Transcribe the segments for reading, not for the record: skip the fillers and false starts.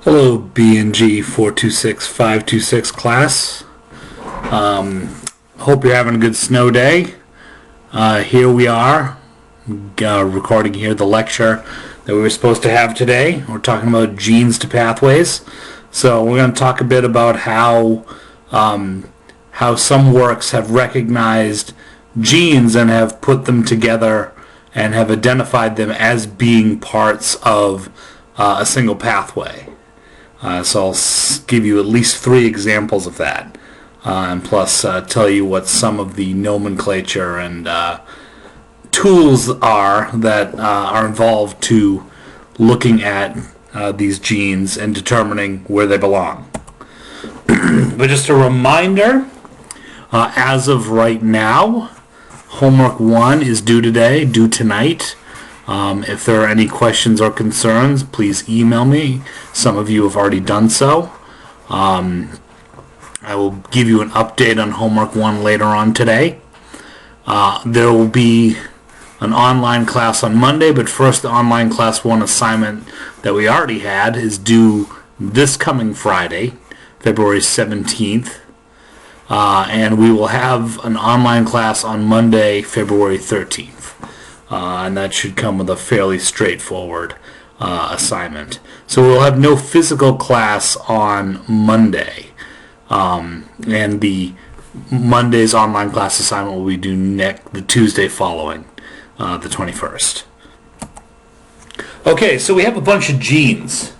Hello, BNG426 526 class. Hope you're having a good snow day. Here we are, recording here the lecture that we were supposed to have today. We're talking about genes to pathways. So we're going to talk a bit about how some works have recognized genes and have put them together and have identified them as being parts of a single pathway. So I'll give you at least 3 examples of that, and plus tell you what some of the nomenclature and tools are that are involved to looking at these genes and determining where they belong. But just a reminder, as of right now, homework 1 is due tonight. If there are any questions or concerns, please email me. Some of you have already done so. I will give you an update on homework 1 later on today. There will be an online class on Monday, but first the online class 1 assignment that we already had is due this coming Friday, February 17th. And we will have an online class on Monday, February 13th. And that should come with a fairly straightforward assignment. So we'll have no physical class on Monday. And the Monday's online class assignment will be due the Tuesday following, the 21st. Okay, so we have a bunch of genes.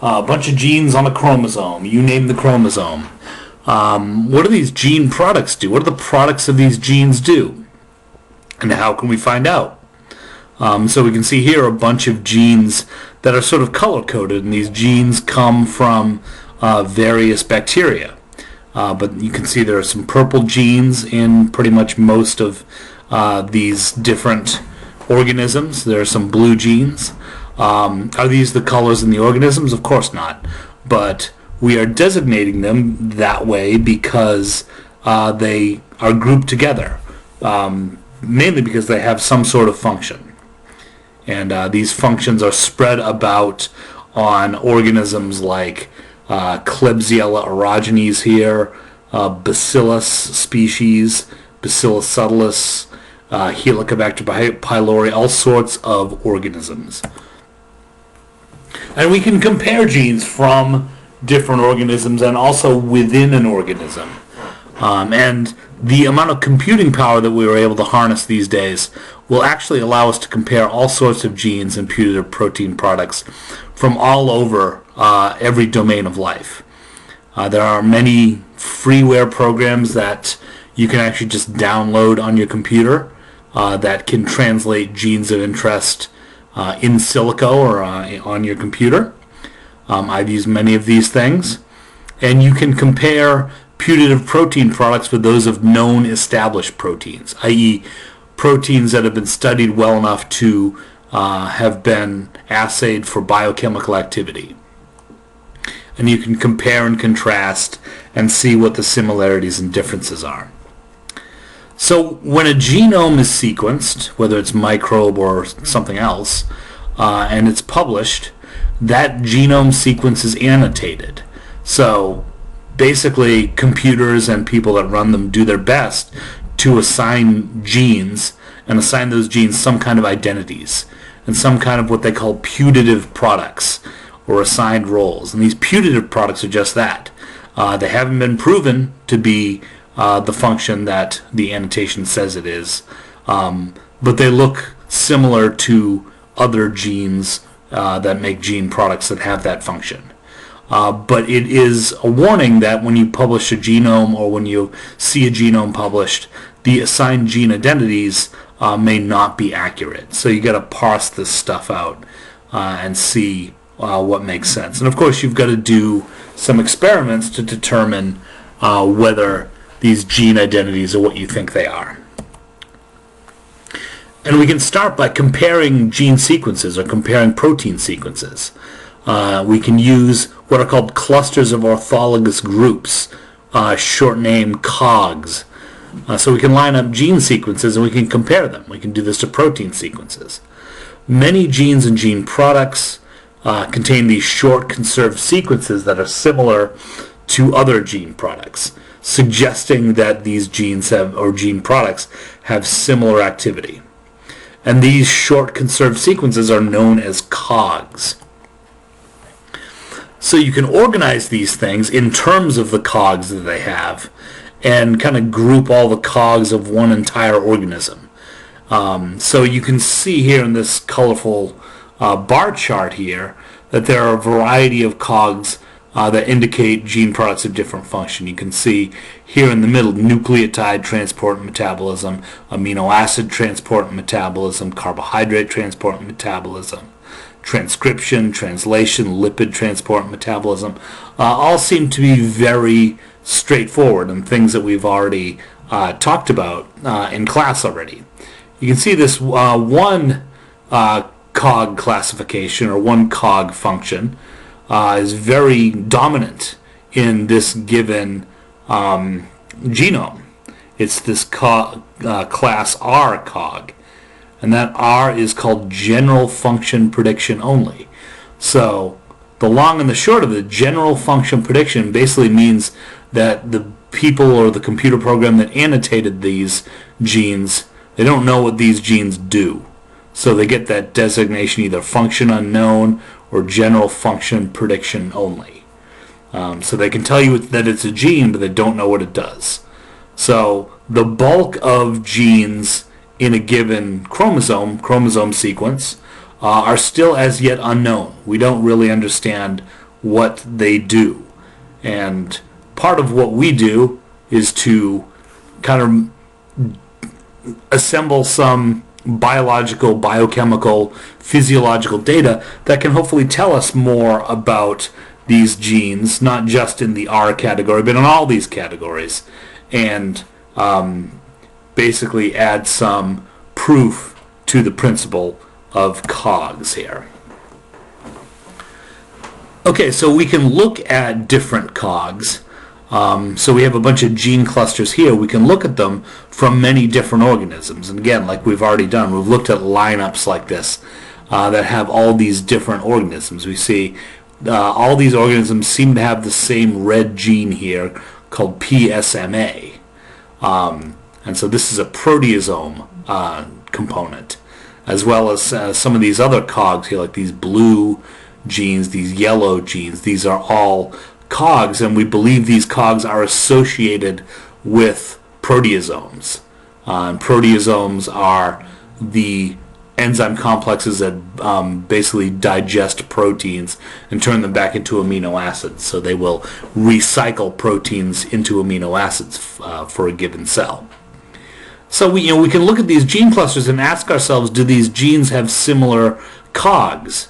A bunch of genes on a chromosome. You name the chromosome. What do these gene products do? What do the products of these genes do? And how can we find out? So we can see here a bunch of genes that are sort of color-coded, and these genes come from various bacteria. But you can see there are some purple genes in pretty much most of these different organisms. There are some blue genes. Are these the colors in the organisms? Of course not. But we are designating them that way because they are grouped together, mainly because they have some sort of function. And these functions are spread about on organisms like Klebsiella aerogenes here, Bacillus species, Bacillus subtilis, Helicobacter pylori, all sorts of organisms. And we can compare genes from different organisms and also within an organism. And the amount of computing power that we were able to harness these days will actually allow us to compare all sorts of genes and putative protein products from all over every domain of life. There are many freeware programs that you can actually just download on your computer that can translate genes of interest in silico or on your computer. I've used many of these things. And you can compare putative protein products with those of known established proteins, i.e. proteins that have been studied well enough to have been assayed for biochemical activity. And you can compare and contrast and see what the similarities and differences are. So when a genome is sequenced, whether it's microbe or something else, and it's published, that genome sequence is annotated. So basically, computers and people that run them do their best to assign genes and assign those genes some kind of identities and some kind of what they call putative products or assigned roles. And these putative products are just that. They haven't been proven to be the function that the annotation says it is, but they look similar to other genes that make gene products that have that function. But it is a warning that when you publish a genome or when you see a genome published, the assigned gene identities may not be accurate. So you got to parse this stuff out and see what makes sense. And of course, you've got to do some experiments to determine whether these gene identities are what you think they are. And we can start by comparing gene sequences or comparing protein sequences. We can use what are called clusters of orthologous groups, short name COGs. So we can line up gene sequences and we can compare them. We can do this to protein sequences. Many genes and gene products contain these short conserved sequences that are similar to other gene products, suggesting that these genes have, or gene products have similar activity. And these short conserved sequences are known as COGs. So you can organize these things in terms of the COGs that they have and kind of group all the COGs of one entire organism. So you can see here in this colorful bar chart here that there are a variety of COGs that indicate gene products of different function. You can see here in the middle nucleotide transport and metabolism, amino acid transport and metabolism, carbohydrate transport and metabolism, transcription, translation, lipid transport and metabolism, all seem to be very straightforward and things that we've already talked about in class already. You can see this one COG classification, or one COG function, is very dominant in this given genome. It's this class R COG, and that R is called general function prediction only. So the long and the short of it, general function prediction basically means that the people or the computer program that annotated these genes, they don't know what these genes do. So they get that designation, either function unknown or general function prediction only. So they can tell you that it's a gene, but they don't know what it does. So the bulk of genes in a given chromosome sequence, are still as yet unknown. We don't really understand what they do. And part of what we do is to kind of assemble some biological, biochemical, physiological data that can hopefully tell us more about these genes, not just in the R category, but in all these categories, and basically add some proof to the principle of COGs here. Okay, so we can look at different COGs. So we have a bunch of gene clusters here. We can look at them from many different organisms. And again, like we've already done, we've looked at lineups like this that have all these different organisms. We see all these organisms seem to have the same red gene here called PSMA. And so this is a proteasome component, as well as some of these other COGs here, like these blue genes, these yellow genes. These are all COGs, and we believe these COGs are associated with proteasomes. Proteasomes are the enzyme complexes that basically digest proteins and turn them back into amino acids. So they will recycle proteins into amino acids for a given cell. So we can look at these gene clusters and ask ourselves, do these genes have similar COGs?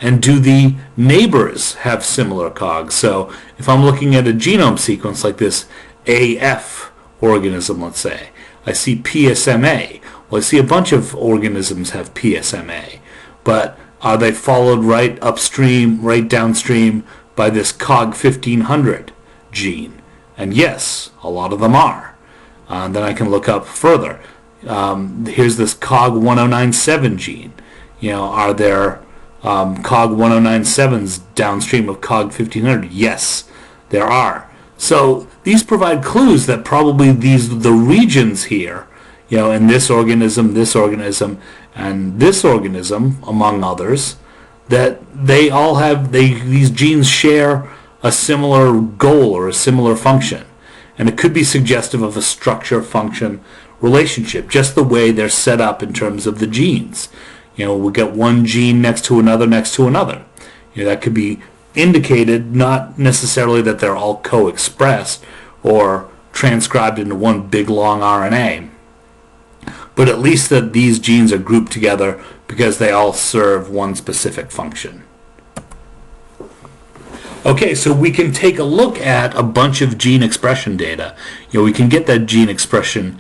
And do the neighbors have similar COGs? So if I'm looking at a genome sequence like this AF organism, let's say, I see PSMA. Well, I see a bunch of organisms have PSMA, but are they followed right upstream, right downstream by this COG 1500 gene? And yes, a lot of them are. Then I can look up further. Here's this COG 1097 gene. Are there COG 1097s downstream of COG 1500? Yes, there are. So these provide clues that probably the regions here, in this organism, and this organism, among others, that they all have, these genes share a similar goal or a similar function. And it could be suggestive of a structure-function relationship, just the way they're set up in terms of the genes. We get one gene next to another. That could be indicated, not necessarily that they're all co-expressed or transcribed into one big long RNA, but at least that these genes are grouped together because they all serve one specific function. Okay, so we can take a look at a bunch of gene expression data. We can get that gene expression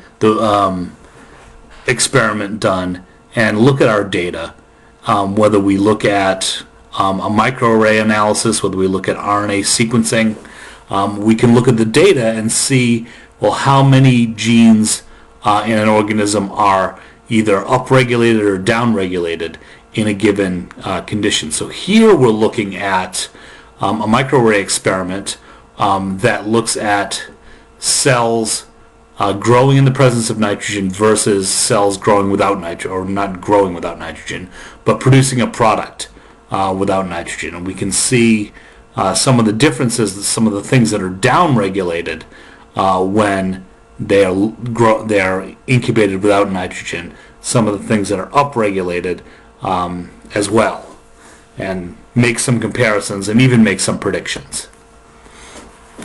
experiment done and look at our data, whether we look at a microarray analysis, whether we look at RNA sequencing. We can look at the data and see, well, how many genes in an organism are either upregulated or downregulated in a given condition. So here we're looking at a microarray experiment that looks at cells growing in the presence of nitrogen versus cells growing without nitrogen, or not growing without nitrogen, but producing a product without nitrogen. And we can see some of the differences, some of the things that are downregulated when they are incubated without nitrogen, some of the things that are upregulated as well, and make some comparisons and even make some predictions.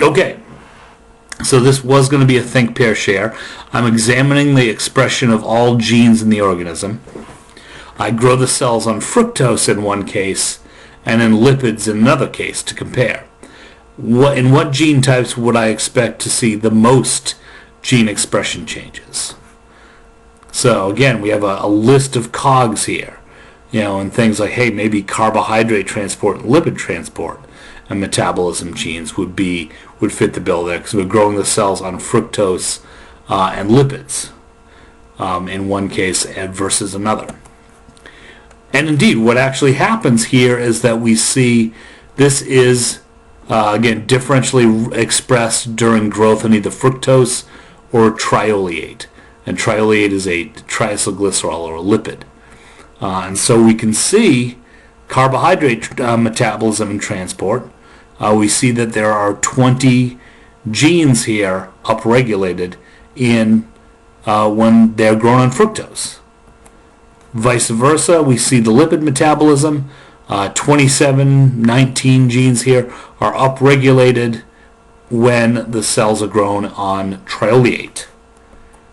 Okay. So this was going to be a think, pair, share. I'm examining the expression of all genes in the organism. I grow the cells on fructose in one case and in lipids in another case to compare. In what gene types would I expect to see the most gene expression changes? So again, we have a list of COGs here, and things like, hey, maybe carbohydrate transport and lipid transport and metabolism genes would fit the bill there, because we're growing the cells on fructose and lipids in one case versus another. And indeed, what actually happens here is that we see this is, again, differentially expressed during growth in either fructose or trioleate. And trioleate is a triacylglycerol or a lipid. And so we can see carbohydrate metabolism and transport. We see that there are 20 genes here upregulated in when they're grown on fructose. Vice versa, we see the lipid metabolism. 19 genes here are upregulated when the cells are grown on trioleate.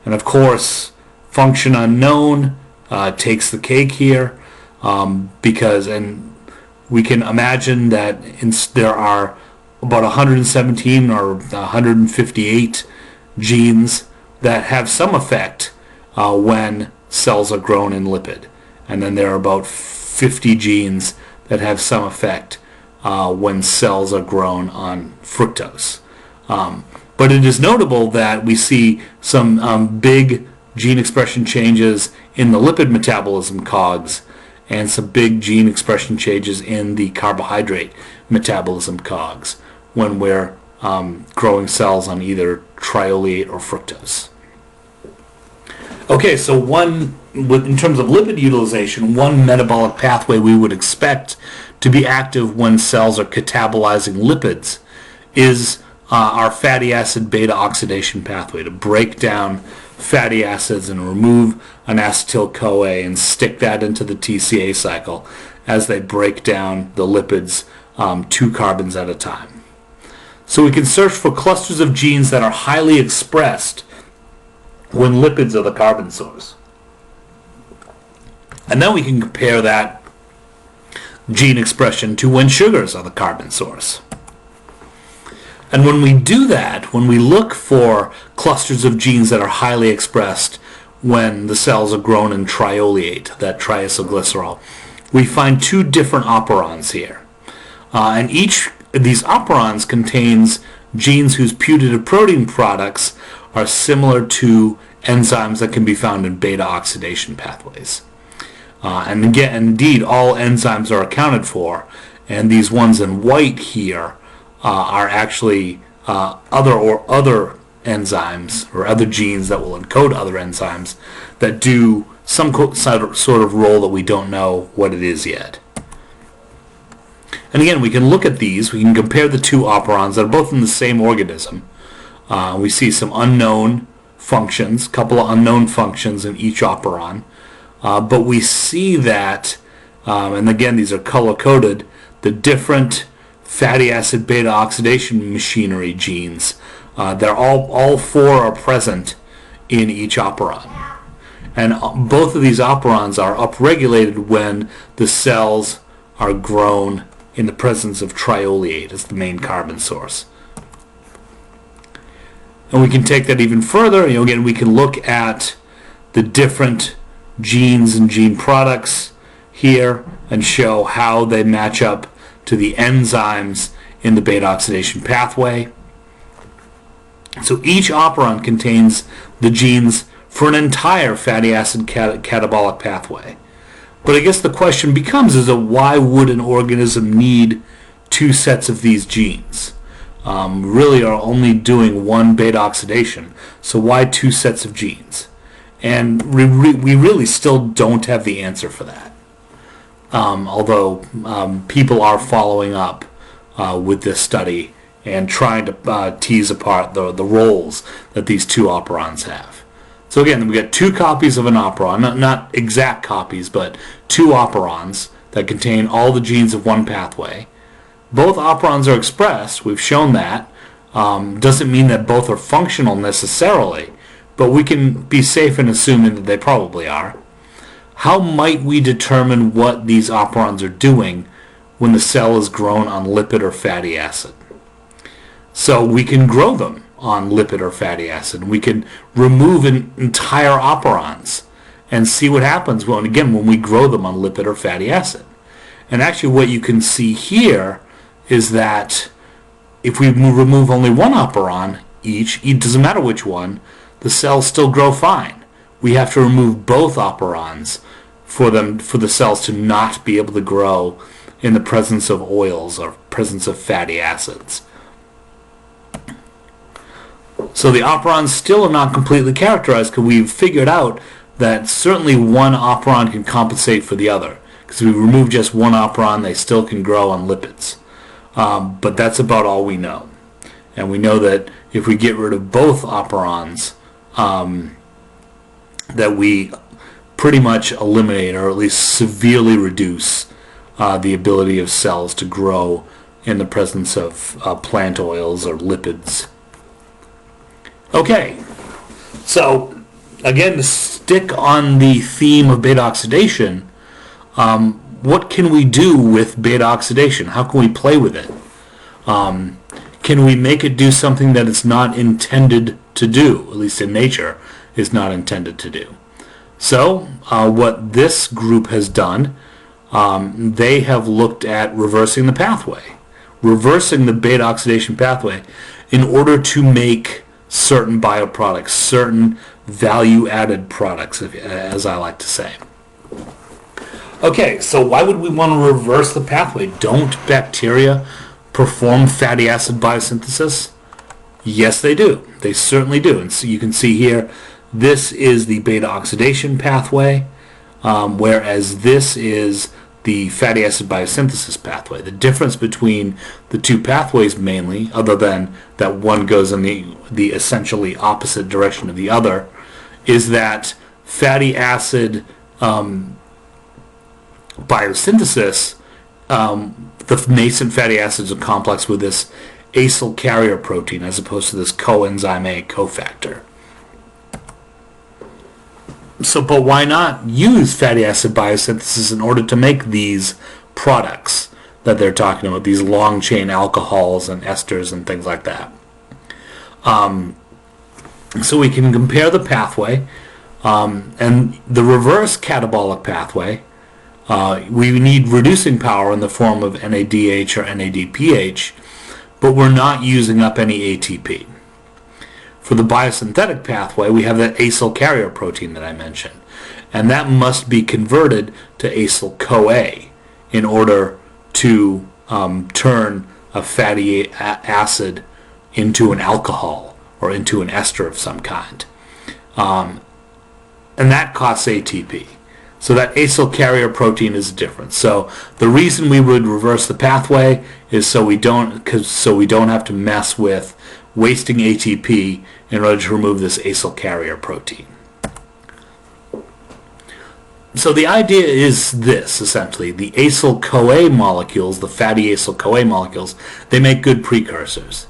And of course, function unknown takes the cake here, because we can imagine that there are about 117 or 158 genes that have some effect when cells are grown in lipid. And then there are about 50 genes that have some effect when cells are grown on fructose. But it is notable that we see some big gene expression changes in the lipid metabolism COGs, and some big gene expression changes in the carbohydrate metabolism COGs when we're growing cells on either trioleate or fructose. Okay, so in terms of lipid utilization, one metabolic pathway we would expect to be active when cells are catabolizing lipids is our fatty acid beta oxidation pathway, to break down fatty acids and remove an acetyl-CoA and stick that into the TCA cycle as they break down the lipids 2 carbons at a time. So we can search for clusters of genes that are highly expressed when lipids are the carbon source. And then we can compare that gene expression to when sugars are the carbon source. And when we do that, when we look for clusters of genes that are highly expressed when the cells are grown in trioleate, that triacylglycerol, we find 2 different operons here. And each of these operons contains genes whose putative protein products are similar to enzymes that can be found in beta oxidation pathways. And again, indeed, all enzymes are accounted for, and these ones in white here are actually other enzymes or other genes that will encode other enzymes that do some sort of role that we don't know what it is yet. And again, we can look at these, we can compare the 2 operons that are both in the same organism. We see some unknown functions, a couple of unknown functions in each operon. But we see that, and again, these are color-coded, the different fatty acid beta oxidation machinery genes. They're all 4 are present in each operon. And both of these operons are upregulated when the cells are grown in the presence of trioleate as the main carbon source. And we can take that even further. Again, we can look at the different genes and gene products here and show how they match up to the enzymes in the beta oxidation pathway. So each operon contains the genes for an entire fatty acid catabolic pathway. But I guess the question becomes is that why would an organism need two sets of these genes? Really are only doing one beta oxidation, so why two sets of genes? And we really still don't have the answer for that. Although people are following up with this study and trying to tease apart the roles that these two operons have. So again, we got two copies of an operon, not exact copies, but two operons that contain all the genes of one pathway. Both operons are expressed, we've shown that. Doesn't mean that both are functional necessarily, but we can be safe in assuming that they probably are. How might we determine what these operons are doing when the cell is grown on lipid or fatty acid? So we can grow them on lipid or fatty acid. We can remove entire operons and see what happens when we grow them on lipid or fatty acid. And actually what you can see here is that if we remove only one operon each, it doesn't matter which one, the cells still grow fine. We have to remove both operons for the cells to not be able to grow in the presence of oils or presence of fatty acids. So the operons still are not completely characterized because we've figured out that certainly one operon can compensate for the other. Because if we remove just one operon, they still can grow on lipids. But that's about all we know. And we know that if we get rid of both operons, that we pretty much eliminate or at least severely reduce the ability of cells to grow in the presence of plant oils or lipids. Okay, so again, to stick on the theme of beta oxidation, what can we do with beta oxidation? How can we play with it? Can we make it do something that it's not intended to do, at least in nature, is not intended to do? So what this group has done, they have looked at reversing the pathway, reversing the beta oxidation pathway in order to make certain bioproducts, certain value-added products, as I like to say. Okay, so why would we want to reverse the pathway? Don't bacteria perform fatty acid biosynthesis? Yes, they do. They certainly do. And so you can see here, this is the beta oxidation pathway, whereas this is the fatty acid biosynthesis pathway. The difference between the two pathways mainly, other than that one goes in the essentially opposite direction of the other, is that fatty acid biosynthesis, the nascent fatty acids are complex with this acyl carrier protein as opposed to this coenzyme A cofactor. So, but why not use fatty acid biosynthesis in order to make these products that they're talking about, these long chain alcohols and esters and things like that? So we can compare the pathway, and the reverse catabolic pathway, we need reducing power in the form of NADH or NADPH, but we're not using up any ATP. For the biosynthetic pathway, we have that acyl carrier protein that I mentioned, and that must be converted to acyl-CoA in order to turn a fatty acid into an alcohol or into an ester of some kind. And that costs ATP. So that acyl carrier protein is different. So the reason we would reverse the pathway is so we don't have to mess with wasting ATP in order to remove this acyl carrier protein. So the idea is this, essentially. The acyl-CoA molecules, the fatty acyl-CoA molecules, they make good precursors.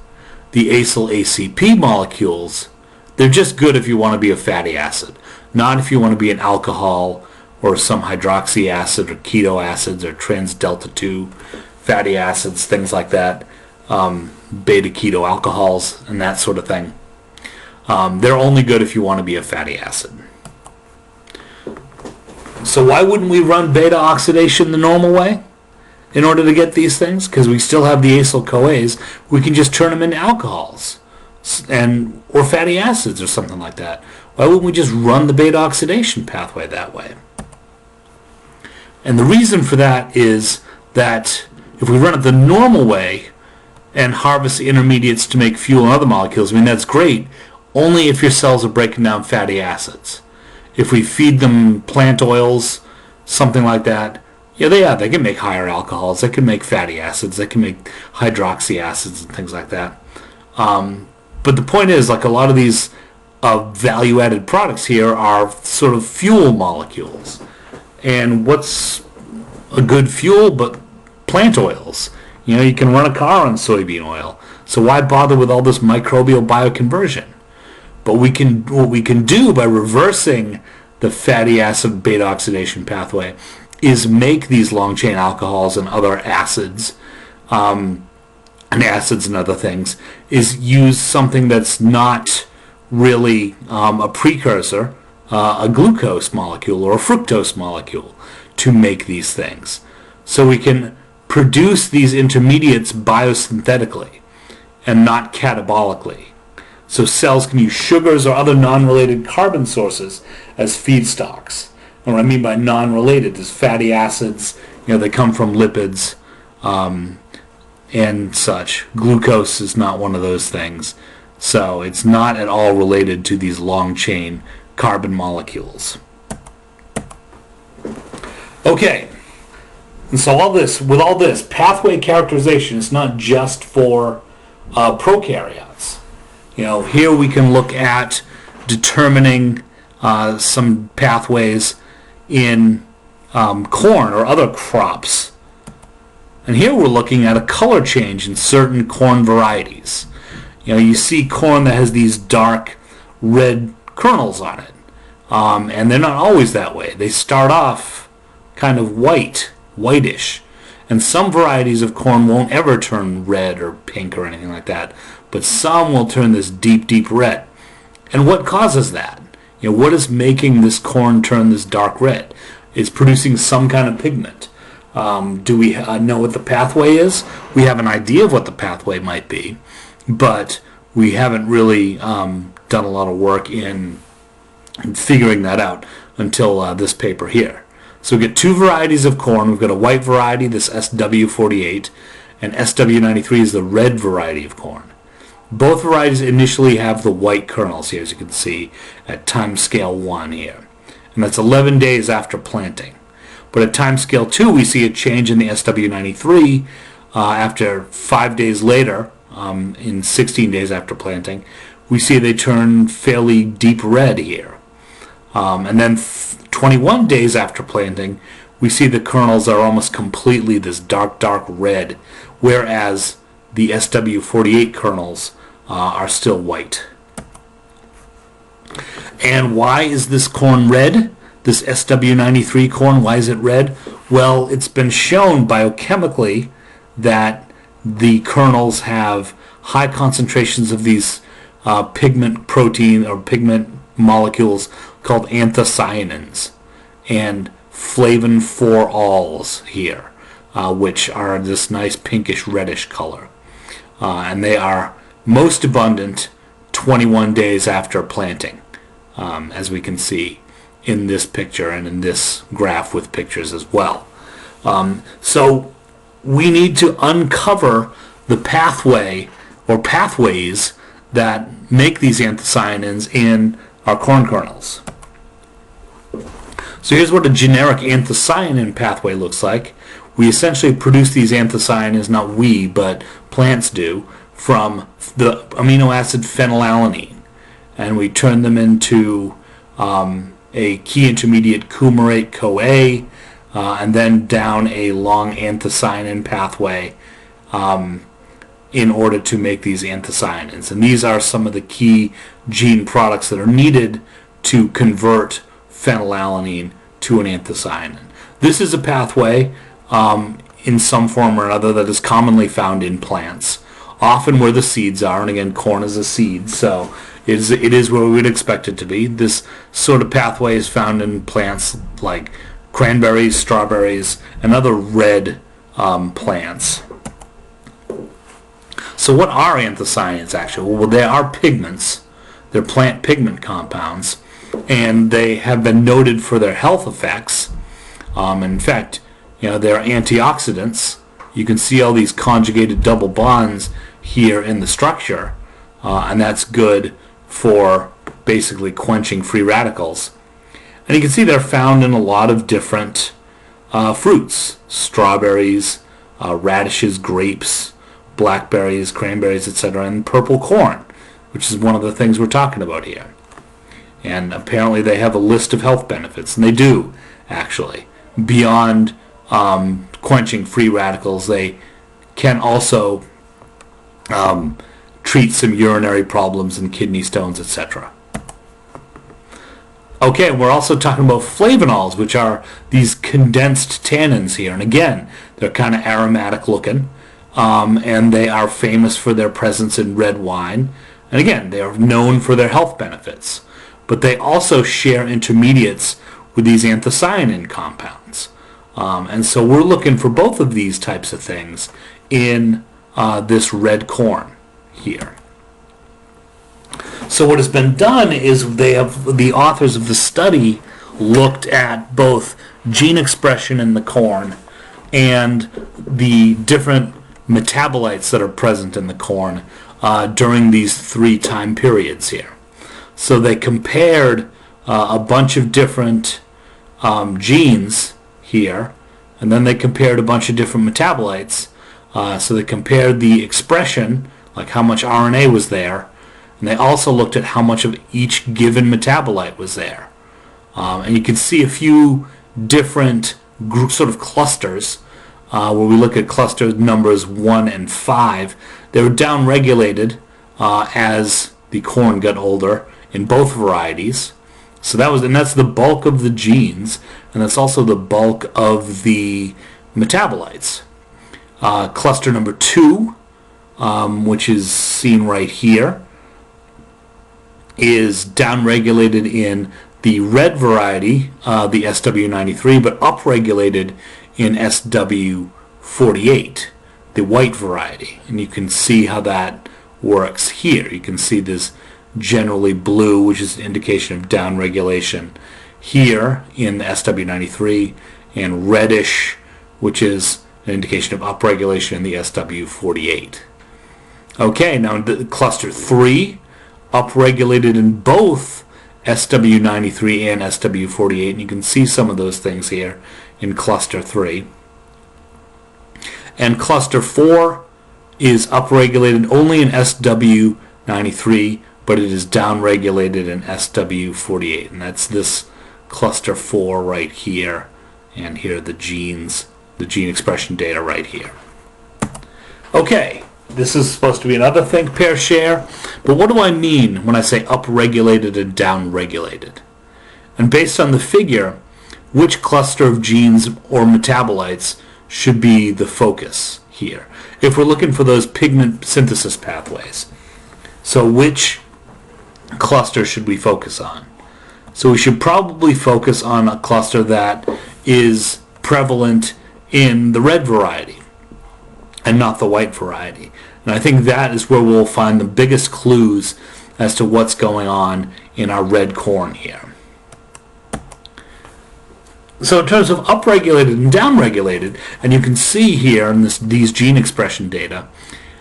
The acyl-ACP molecules, they're just good if you want to be a fatty acid, not if you want to be an alcohol or some hydroxy acid or keto acids or trans-delta-2 fatty acids, things like that, beta-keto alcohols and that sort of thing. They're only good if you want to be a fatty acid. So why wouldn't we run beta oxidation the normal way in order to get these things? Because we still have the acyl-CoAs. We can just turn them into alcohols or fatty acids or something like that. Why wouldn't we just run the beta oxidation pathway that way? And the reason for that is that if we run it the normal way and harvest intermediates to make fuel and other molecules, I mean, that's great, only if your cells are breaking down fatty acids. If we feed them plant oils, something like that, they can make higher alcohols, they can make fatty acids, they can make hydroxy acids and things like that. But the point is, like, a lot of these value-added products here are sort of fuel molecules. And what's a good fuel but plant oils? You can run a car on soybean oil. So why bother with all this microbial bioconversion? But what we can do by reversing the fatty acid beta oxidation pathway is make these long-chain alcohols and other acids, and other things, is use something that's not really a precursor, a glucose molecule or a fructose molecule, to make these things. So we can produce these intermediates biosynthetically and not catabolically. So cells can use sugars or other non-related carbon sources as feedstocks. And what I mean by non-related is fatty acids, they come from lipids and such. Glucose is not one of those things. So it's not at all related to these long-chain carbon molecules. Okay, and so with all this, pathway characterization is not just for prokaryotes. Here we can look at determining some pathways in corn or other crops. And here we're looking at a color change in certain corn varieties. You see corn that has these dark red kernels on it. And they're not always that way. They start off kind of whitish. And some varieties of corn won't ever turn red or pink or anything like that. But some will turn this deep, deep red. And what causes that? What is making this corn turn this dark red? It's producing some kind of pigment. Do we know what the pathway is? We have an idea of what the pathway might be, but we haven't really done a lot of work in figuring that out until this paper here. So we get two varieties of corn. We've got a white variety, this SW48, and SW93 is the red variety of corn. Both varieties initially have the white kernels here, as you can see, at time scale 1 here. And that's 11 days after planting. But at time scale 2, we see a change in the SW93 after 5 days later, in 16 days after planting. We see they turn fairly deep red here. And then 21 days after planting, we see the kernels are almost completely this dark, dark red, whereas the SW48 kernels are still white. And why is this corn red? This SW93 corn, why is it red? Well, it's been shown biochemically that the kernels have high concentrations of these pigment protein or pigment molecules called anthocyanins and flavonols here, which are this nice pinkish reddish color. And they are most abundant 21 days after planting, as we can see in this picture and in this graph with pictures as well. So we need to uncover the pathway or pathways that make these anthocyanins in our corn kernels. So here's what a generic anthocyanin pathway looks like. We essentially produce these anthocyanins, not we, but plants do, from the amino acid phenylalanine. And we turn them into a key intermediate coumarate CoA, and then down a long anthocyanin pathway in order to make these anthocyanins. And these are some of the key gene products that are needed to convert phenylalanine to an anthocyanin. This is a pathway in some form or another that is commonly found in plants, often where the seeds are, and again, corn is a seed, so it is where we would expect it to be. This sort of pathway is found in plants like cranberries, strawberries, and other red plants. So what are anthocyanins actually? Well, they are pigments. They're plant pigment compounds, and they have been noted for their health effects. In fact, they're antioxidants. You can see all these conjugated double bonds here in the structure, and that's good for basically quenching free radicals. And you can see they're found in a lot of different fruits: strawberries, radishes, grapes, blackberries, cranberries, etc., and purple corn, which is one of the things we're talking about here. And apparently they have a list of health benefits, and they do, actually. Beyond quenching free radicals, they can also treat some urinary problems and kidney stones, etc. Okay, we're also talking about flavonols, which are these condensed tannins here. And again, they're kind of aromatic looking, and they are famous for their presence in red wine. And again, they are known for their health benefits. But they also share intermediates with these anthocyanin compounds. And so we're looking for both of these types of things in this red corn here. So what has been done is the authors of the study looked at both gene expression in the corn and the different metabolites that are present in the corn during these 3 time periods here. So they compared a bunch of different genes here, and then they compared a bunch of different metabolites. So they compared the expression, like how much RNA was there, and they also looked at how much of each given metabolite was there. And you can see a few different sort of clusters where we look at cluster numbers 1 and 5. They were downregulated as the corn got older in both varieties. So that's the bulk of the genes, and that's also the bulk of the metabolites. Cluster number 2, which is seen right here, is downregulated in the red variety, the SW93, but upregulated in SW48, the white variety. And you can see how that works here. You can see this generally blue, which is an indication of downregulation here in the SW93, and reddish, which is an indication of upregulation in the SW48. Okay, now the cluster 3, upregulated in both SW93 and SW48, and you can see some of those things here in cluster 3. And cluster 4 is upregulated only in SW93, but it is downregulated in SW48, and that's this cluster 4 right here, and here are the genes, the gene expression data right here. Okay, this is supposed to be another think, pair, share, but what do I mean when I say upregulated and downregulated? And based on the figure, which cluster of genes or metabolites should be the focus here, if we're looking for those pigment synthesis pathways? So which cluster should we focus on? So we should probably focus on a cluster that is prevalent in the red variety and not the white variety. And I think that is where we'll find the biggest clues as to what's going on in our red corn here. So in terms of upregulated and downregulated, and you can see here in these gene expression data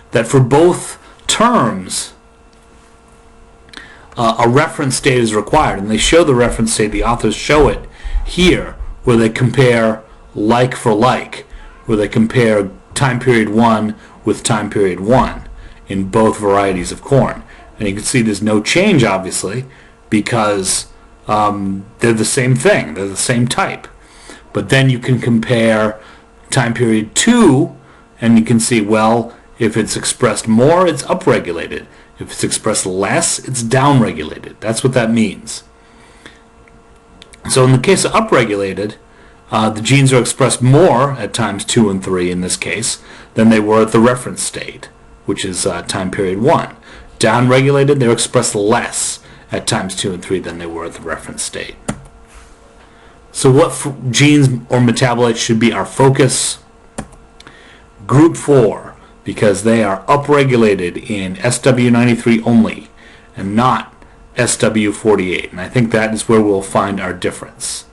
that for both terms a reference state is required, and they show the reference state, the authors show it here, where they compare like for like, where they compare time period 1 with time period 1 in both varieties of corn. And you can see there's no change, obviously, because they're the same thing, they're the same type. But then you can compare time period 2, and you can see, well, if it's expressed more, it's upregulated. If it's expressed less, it's downregulated. That's what that means. So in the case of upregulated, the genes are expressed more at times 2 and 3 in this case than they were at the reference state, which is time period 1. Downregulated, they're expressed less at times 2 and 3 than they were at the reference state. So what genes or metabolites should be our focus? Group 4, because they are upregulated in SW93 only and not SW48. And I think that is where we'll find our difference.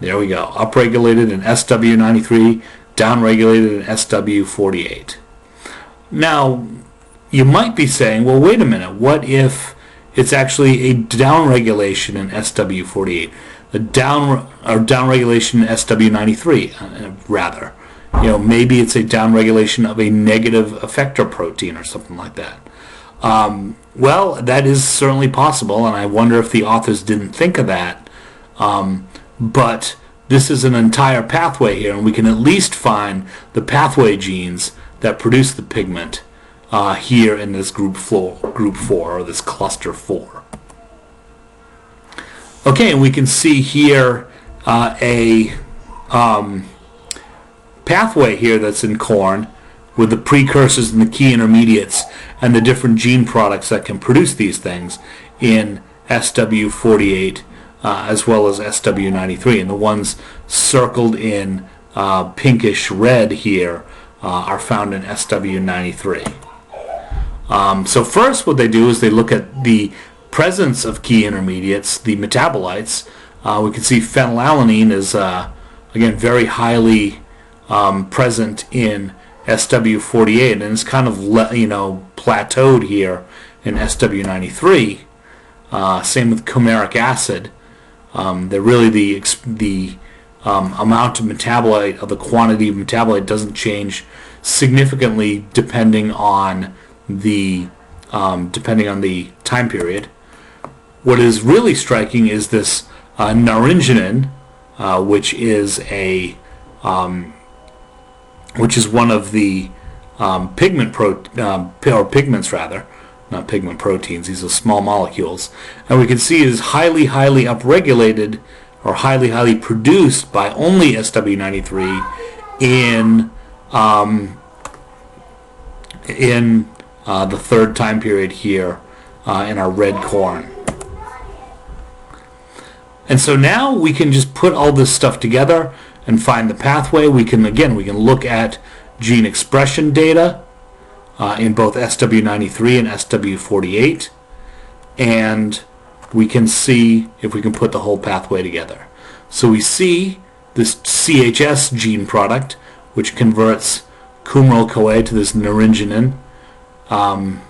There we go. Upregulated in SW93, downregulated in SW48. Now, you might be saying, well, wait a minute. What if it's actually a downregulation in SW48? The downregulation in SW93, rather. Maybe it's a downregulation of a negative effector protein or something like that. Well, that is certainly possible, and I wonder if the authors didn't think of that. But this is an entire pathway here, and we can at least find the pathway genes that produce the pigment here in this group 4, or this cluster 4. Okay, and we can see here a pathway here that's in corn with the precursors and the key intermediates and the different gene products that can produce these things in SW48 as well as SW93. And the ones circled in pinkish red here are found in SW93. So first what they do is they look at the presence of key intermediates, the metabolites. We can see phenylalanine is, again, very highly present in SW48, and it's kind of plateaued here in SW93. Same with coumaric acid. They're really the amount of metabolite, of the quantity of metabolite, doesn't change significantly depending on the time period. What is really striking is this naringenin, which is one of the pigments rather, not pigment proteins. These are small molecules, and we can see it is highly upregulated or highly produced by only SW93 in the third time period here in our red corn. And so now we can just put all this stuff together and find the pathway. We can look at gene expression data in both SW93 and SW48, and we can see if we can put the whole pathway together. So we see this CHS gene product, which converts coumaryl-CoA to this naringenin, and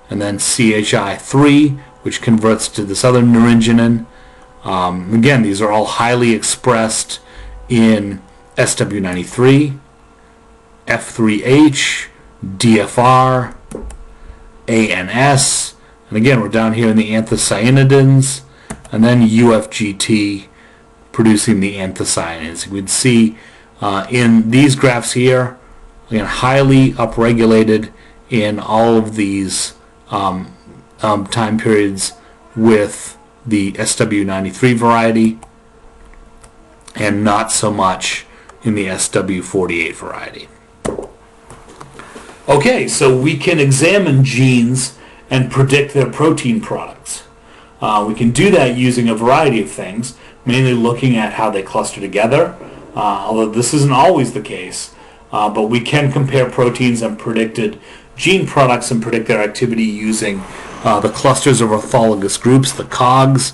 then CHI3, which converts to this other naringenin. Again, these are all highly expressed in SW93, F3H, DFR, ANS, and again we're down here in the anthocyanins, and then UFGT producing the anthocyanins. You can see in these graphs here, again, highly upregulated in all of these time periods with the SW93 variety, and not so much in the SW48 variety. Okay, so we can examine genes and predict their protein products. We can do that using a variety of things, mainly looking at how they cluster together, although this isn't always the case, but we can compare proteins and predicted gene products and predict their activity using the clusters of orthologous groups, the COGs.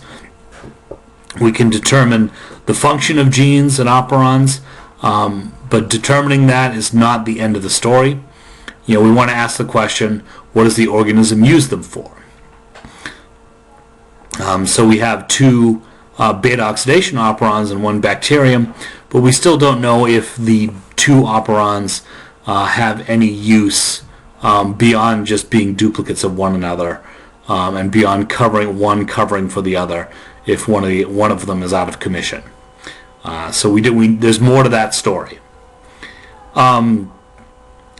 We can determine the function of genes and operons, but determining that is not the end of the story. We want to ask the question, what does the organism use them for? So we have 2 beta oxidation operons and 1 bacterium, but we still don't know if the 2 operons have any use beyond just being duplicates of one another, and beyond covering for the other if one of them is out of commission. So there's more to that story.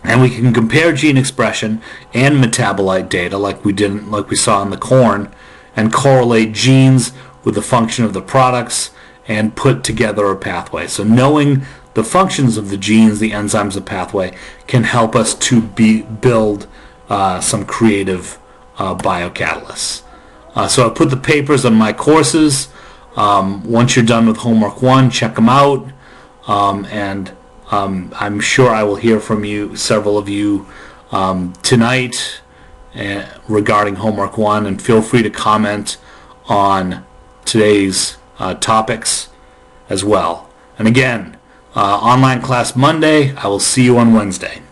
And we can compare gene expression and metabolite data like we saw in the corn, and correlate genes with the function of the products and put together a pathway. So knowing the functions of the genes, the enzymes, the pathway can help us to build some creative biocatalysts. So I put the papers on my courses. Once you're done with homework 1, check them out, and I'm sure I will hear from you, several of you, tonight regarding homework 1, and feel free to comment on today's topics. as well. And again, online class Monday. I will see you on Wednesday.